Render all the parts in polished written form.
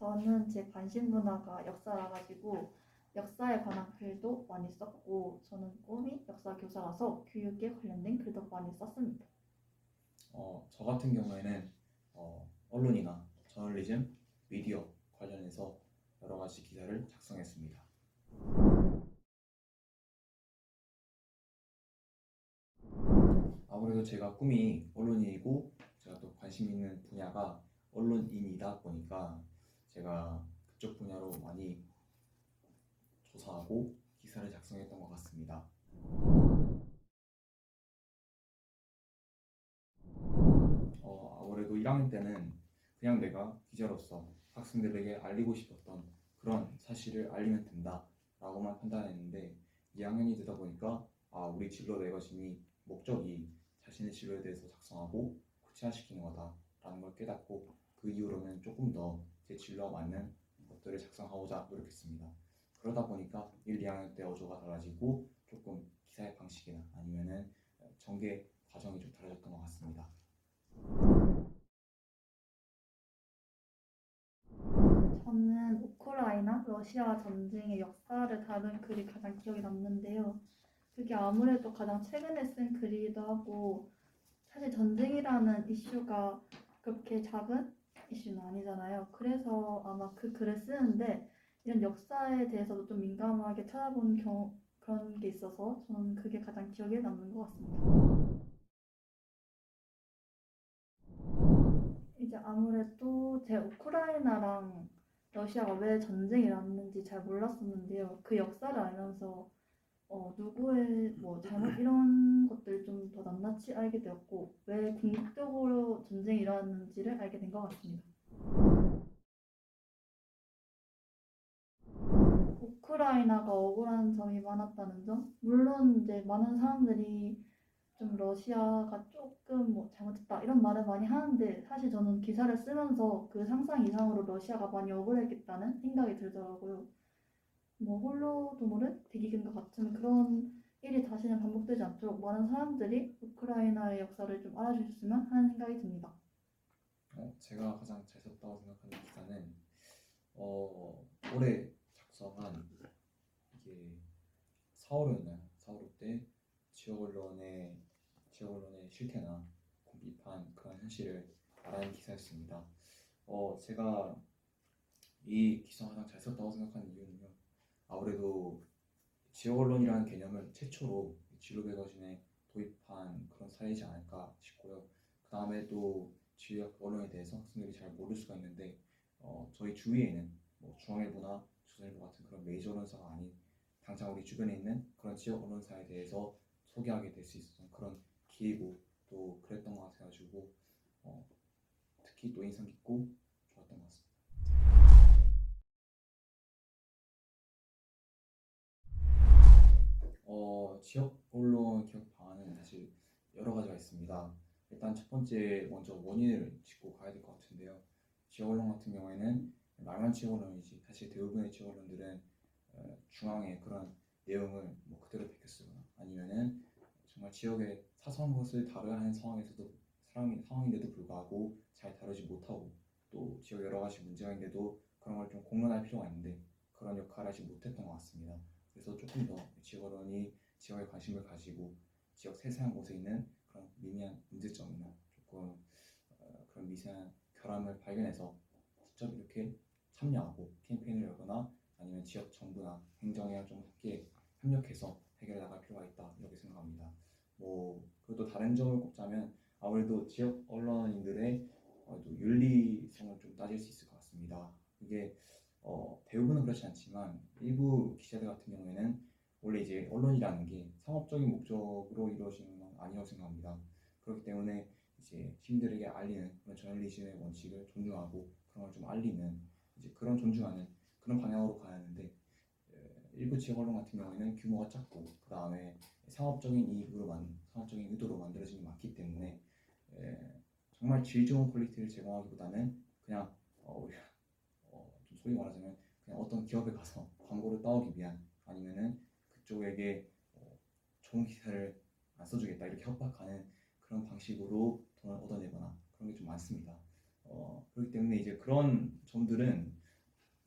저는 제 관심 분야가 역사라 가지고 역사에 관한 글도 많이 썼고 저는 꿈이 역사 교사라서 교육에 관련된 글도 많이 썼습니다. 저 같은 경우에는 언론이나 저널리즘, 미디어 관련해서 여러 가지 기사를 작성했습니다. 아무래도 제가 꿈이 언론인이고 제가 또 관심 있는 분야가 언론인이다 보니까 제가 그쪽 분야로 많이 조사하고 기사를 작성했던 것 같습니다. 아무래도 1학년 때는 그냥 내가 기자로서 학생들에게 알리고 싶었던 그런 사실을 알리면 된다 라고만 판단했는데 2학년이 되다 보니까 우리 진로 매거진이 목적이 자신의 진로에 대해서 작성하고 구체화시키는 거다라는 걸 깨닫고 그 이후로는 조금 더 제 진로와 맞는 것들을 작성하고자 노력했습니다. 그러다 보니까 1, 2학년 때 어조가 달라지고 조금 기사의 방식이나 아니면은 전개 과정이 좀 달라졌던 것 같습니다. 저는 우크라이나 러시아 전쟁의 역사를 다룬 글이 가장 기억에 남는데요. 그게 아무래도 가장 최근에 쓴 글이기도 하고 사실 전쟁이라는 이슈가 그렇게 작은 이슈는 아니잖아요. 그래서 아마 그 글을 쓰는데 이런 역사에 대해서도 좀 민감하게 찾아보는 그런 게 있어서 저는 그게 가장 기억에 남는 것 같습니다. 이제 아무래도 제 우크라이나랑 러시아가 왜 전쟁이 났는지 잘 몰랐었는데요. 그 역사를 알면서 누구의 뭐 잘못 이런 것들 좀 더 낱낱이 알게 되었고 왜 궁극적으로 전쟁이 일어났는지를 알게 된 것 같습니다. 우크라이나가 억울한 점이 많았다는 점? 물론 이제 많은 사람들이 좀 러시아가 조금 뭐 잘못했다 이런 말을 많이 하는데 사실 저는 기사를 쓰면서 그 상상 이상으로 러시아가 많이 억울했겠다는 생각이 들더라고요. 뭐 홀로도모르 대기근과 같은 그런 일이 다시는 반복되지 않도록 많은 사람들이 우크라이나의 역사를 좀 알아주셨으면 하는 생각이 듭니다. 제가 가장 잘 썼다고 생각하는 기사는 올해 작성한 이게 4월호였나요? 4월호 때 지역 언론의 실태나 비판 그런 현실을 말하는 기사였습니다. 제가 이 기사 가장 잘 썼다고 생각하는 이유는요. 아무래도 지역 언론이라는 개념을 최초로 진로 매거진에 도입한 그런 사례이지 않을까 싶고요. 그 다음에 또 지역 언론에 대해서 학생들이 잘 모를 수가 있는데 저희 주위에는 뭐 중앙일보나 조선일보 같은 그런 메이저 언론사가 아닌 당장 우리 주변에 있는 그런 지역 언론사에 대해서 소개하게 될 수 있었던 그런 기회고 또 그랬던 것 같아가지고 특히 또 인상 깊고 좋았던 것 같습니다. 지역 언론 기억 방안은 사실 여러 가지가 있습니다. 일단 첫 번째 먼저 원인을 짚고 가야 될 것 같은데요. 지역 언론 같은 경우에는 말만 지역 언론이지 사실 대부분의 지역 언론들은 중앙의 그런 내용을 뭐 그대로 베껴 쓰거나 아니면은 정말 지역의 사소한 것을 다뤄야 하는 상황인데도 불구하고 잘 다루지 못하고 또 지역 여러 가지 문제가 있는데도 그런 걸 좀 공론할 필요가 있는데 그런 역할을 하지 못했던 것 같습니다. 그래서 조금 더 지역 언론이 지역에 관심을 가지고 지역 세세한 곳에 있는 그런 미미한 문제점이나 조금 그런 미세한 결함을 발견해서 직접 이렇게 참여하고 캠페인을 열거나 아니면 지역 정부나 행정이랑 좀 함께 협력해서 해결해 나갈 필요가 있다 이렇게 생각합니다. 뭐 그리고 또 다른 점을 꼽자면 아무래도 지역 언론인들의 윤리성을 좀 따질 수 있을 것 같습니다. 이게 대부분은 그렇지 않지만 일부 기자들 같은 경우에는 원래 이제 언론이라는 게 상업적인 목적으로 이루어지는 건 아니라고 생각합니다. 그렇기 때문에 이제 시민들에게 알리는 그런 저널리즘의 원칙을 존중하고 그런 걸 좀 알리는 이제 그런 존중하는 그런 방향으로 가야 하는데 일부 지역 언론 같은 경우에는 규모가 작고 그 다음에 상업적인 의도로 만들어진 게 많기 때문에 정말 질 좋은 퀄리티를 제공하기보다는 그냥 좀 소위 말하자면 그냥 어떤 기업에 가서 광고를 따오기 위한 아니면은 그쪽에게 좋은 기사를 안 써주겠다 이렇게 협박하는 그런 방식으로 돈을 얻어내거나 그런 게 좀 많습니다. 그렇기 때문에 이제 그런 점들은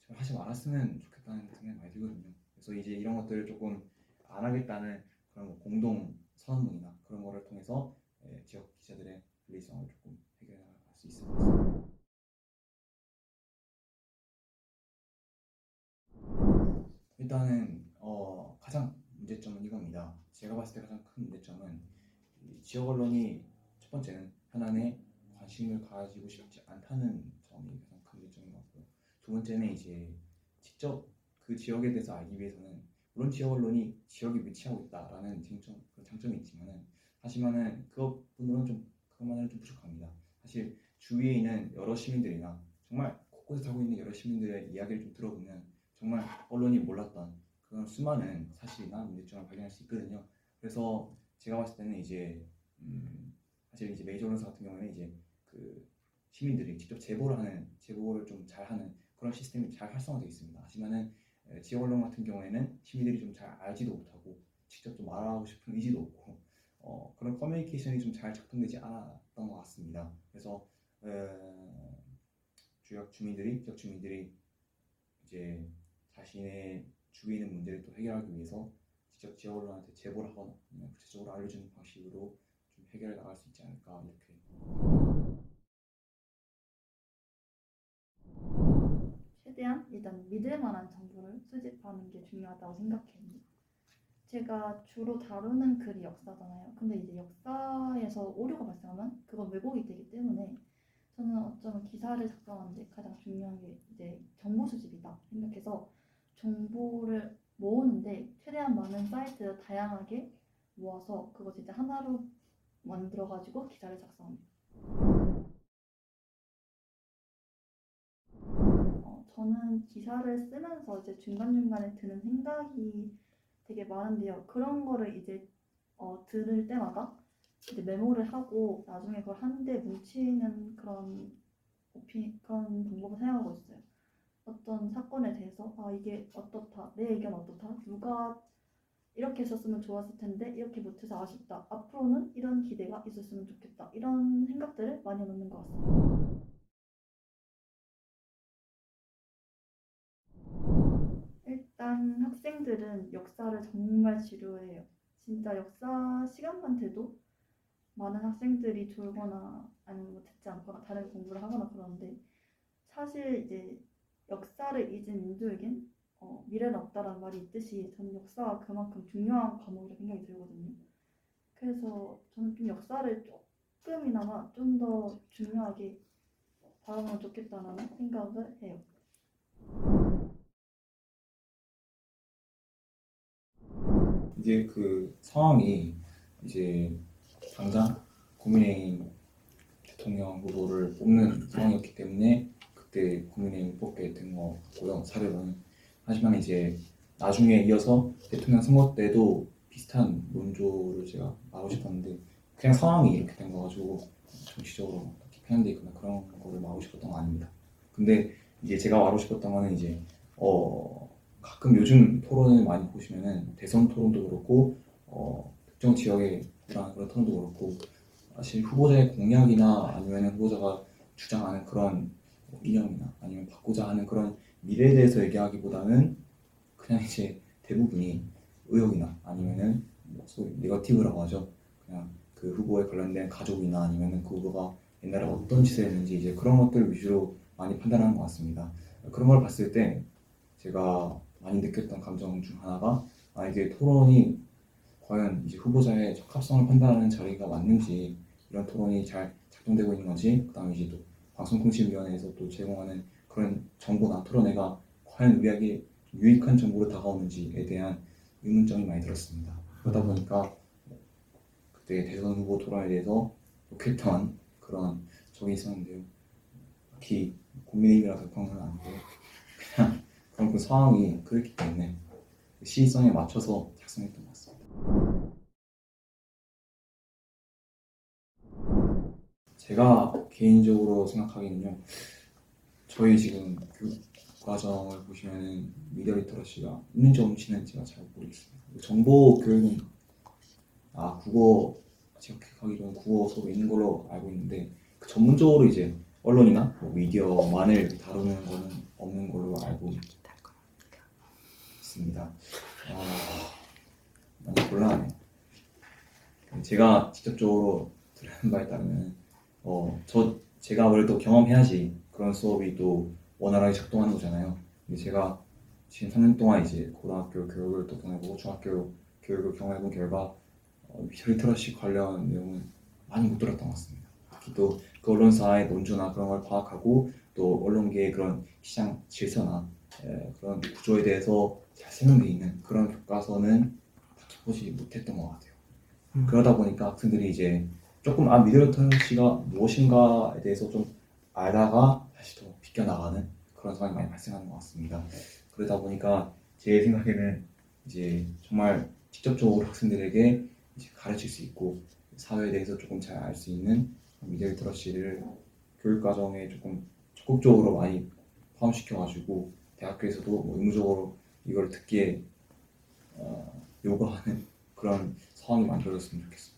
잘 하지 말았으면 좋겠다는 생각이 많이 들거든요. 그래서 이제 이런 것들을 조금 안 하겠다는 그런 뭐 공동 선언문이나 그런 거를 통해서 지역 기자들의 불리성을 조금 해결해 나갈 수 있을 것 같습니다. 일단은 가장 문제점은 이겁니다. 제가 봤을 때 가장 큰 문제점은 이 지역 언론이 첫 번째는 현안에 관심을 가지고 싶지 않다는 점이 가장 큰 문제점인 것 같고요. 두 번째는 이제 직접 그 지역에 대해서 알기 위해서는 물론 지역 언론이 지역에 위치하고 있다라는 장점이 있지만은 하지만은 그것만으로는 좀 부족합니다. 사실 주위에 있는 여러 시민들이나 정말 곳곳에 살고 있는 여러 시민들의 이야기를 좀 들어보면 정말 언론이 몰랐던 그런 수많은 사실이나 문제점을 발견할 수 있거든요. 그래서 제가 봤을 때는 이제 사실 이제 메이저 언론사 같은 경우에는 이제 그 시민들이 직접 제보를 좀 잘하는 그런 시스템이 잘 활성화되어 있습니다. 하지만은 지역 언론 같은 경우에는 시민들이 좀 잘 알지도 못하고 직접 좀 말하고 싶은 의지도 없고 그런 커뮤니케이션이 좀 잘 작동되지 않았던 것 같습니다. 그래서 지역 주민들이 이제 자신의 주위에 있는 문제를 또 해결하기 위해서 직접 지역 언론한테 제보를 하거나 아니면 구체적으로 알려주는 방식으로 좀 해결해 나갈 수 있지 않을까 이렇게. 최대한 일단 믿을 만한 정보를 수집하는 게 중요하다고 생각해요. 제가 주로 다루는 글이 역사잖아요. 근데 이제 역사에서 오류가 발생하면 그건 왜곡이 되기 때문에 저는 어쩌면 기사를 작성하는데 가장 중요한 게 이제 정보 수집이다 생각해서 정보를 모으는데 최대한 많은 사이트를 다양하게 모아서 그것을 이제 하나로 만들어가지고 기사를 작성합니다. 저는 기사를 쓰면서 이제 중간중간에 드는 생각이 되게 많은데요. 그런 거를 이제 들을 때마다 이제 메모를 하고 나중에 그걸 한데 뭉치는 그런 방법을 사용하고 있어요. 어떤 사건에 대해서 이게 어떻다, 내 의견 어떻다, 누가 이렇게 했었으면 좋았을 텐데 이렇게 못해서 아쉽다, 앞으로는 이런 기대가 있었으면 좋겠다, 이런 생각들을 많이 넣는 것 같습니다. 일단 학생들은 역사를 정말 지루해요. 진짜 역사 시간만 돼도 많은 학생들이 졸거나 아니면 뭐 듣지 않거나 다른 공부를 하거나 그러는데 사실 이제 역사를 잊은 민족에겐 미래는 없다라는 말이 있듯이 저는 역사가 그만큼 중요한 과목이라 생각이 들거든요. 그래서 저는 좀 역사를 조금이나마 좀 더 중요하게 다루면 좋겠다라는 생각을 해요. 이제 그 상황이 이제 당장 국민의힘 대통령 후보를 뽑는 상황이었기 때문에 그때 국민의힘 뽑게 된 것 같고요. 사례로는. 하지만 이제 나중에 이어서 대통령 선거 때도 비슷한 논조를 제가 말하고 싶었는데 그냥 상황이 이렇게 된 거 가지고 정치적으로 편향돼 있거나 그런 거를 말하고 싶었던 거 아닙니다. 근데 이제 제가 말하고 싶었던 거는 이제 가끔 요즘 토론을 많이 보시면은 대선 토론도 그렇고 특정 지역에 대한 그런 토론도 그렇고 사실 후보자의 공약이나 아니면 후보자가 주장하는 그런 뭐 이념이나 아니면 받고자 하는 그런 미래에 대해서 얘기하기보다는 그냥 이제 대부분이 의혹이나 아니면은 뭐 소위 네거티브라고 하죠. 그냥 그 후보에 관련된 가족이나 아니면은 그 후보가 옛날에 어떤 짓을 했는지 이제 그런 것들 위주로 많이 판단하는 것 같습니다. 그런 걸 봤을 때 제가 많이 느꼈던 감정 중 하나가 이게 토론이 과연 이제 후보자의 적합성을 판단하는 자리가 맞는지 이런 토론이 잘 작동되고 있는 건지 그다음에 이제 또 방송통신위원회에서 또 제공하는 그런 정보나 토론회가 과연 우리에게 유익한 정보로 다가오는지에 대한 의문점이 많이 들었습니다. 그러다 보니까 그때 대선 후보 토론에 대해서 욕했던 그런 적이 있었는데요. 특히 국민의힘이라서 그런 건 아니고 그냥 그런 그 상황이 그랬기 때문에 시의성에 맞춰서 작성했던 것 같습니다. 제가 개인적으로 생각하기는요. 저희 지금 교육 과정을 보시면은 미디어 리터러시가 있는지 없는지는 제가 잘 모르겠습니다. 정보 교육은 국어 제가 기억하기로는 국어 수업이 있는 걸로 알고 있는데 그 전문적으로 이제 언론이나 뭐 미디어만을 이렇게 다루는 거는 없는 걸로 알고 있습니다. 많이 곤란하네요. 제가 직접적으로 들은 바에 따르면 제가 아무래도 경험해야지 그런 수업이 또 원활하게 작동하는 거잖아요. 근데 제가 지금 3년 동안 이제 고등학교 교육을 또 경험해보고 중학교 교육을 경험해본 결과 미디어 리터러시 관련 내용은 많이 못 들었던 것 같습니다. 특히 또 그 언론사의 논조나 그런 걸 파악하고 또 언론계의 그런 시장 질서나 그런 구조에 대해서 잘 설명되어 있는 그런 교과서는 딱히 보지 못했던 것 같아요. 그러다 보니까 학생들이 이제 조금 미디어 리터러시가 무엇인가에 대해서 좀 알다가 다시 더 비껴나가는 그런 상황이 많이 발생하는 것 같습니다. 그러다 보니까 제 생각에는 이제 정말 직접적으로 학생들에게 이제 가르칠 수 있고 사회에 대해서 조금 잘 알 수 있는 미디어 리터러시를 교육 과정에 조금 적극적으로 많이 포함시켜가지고 대학교에서도 뭐 의무적으로 이걸 듣게 요구하는 그런 상황이 만들어졌으면 좋겠습니다.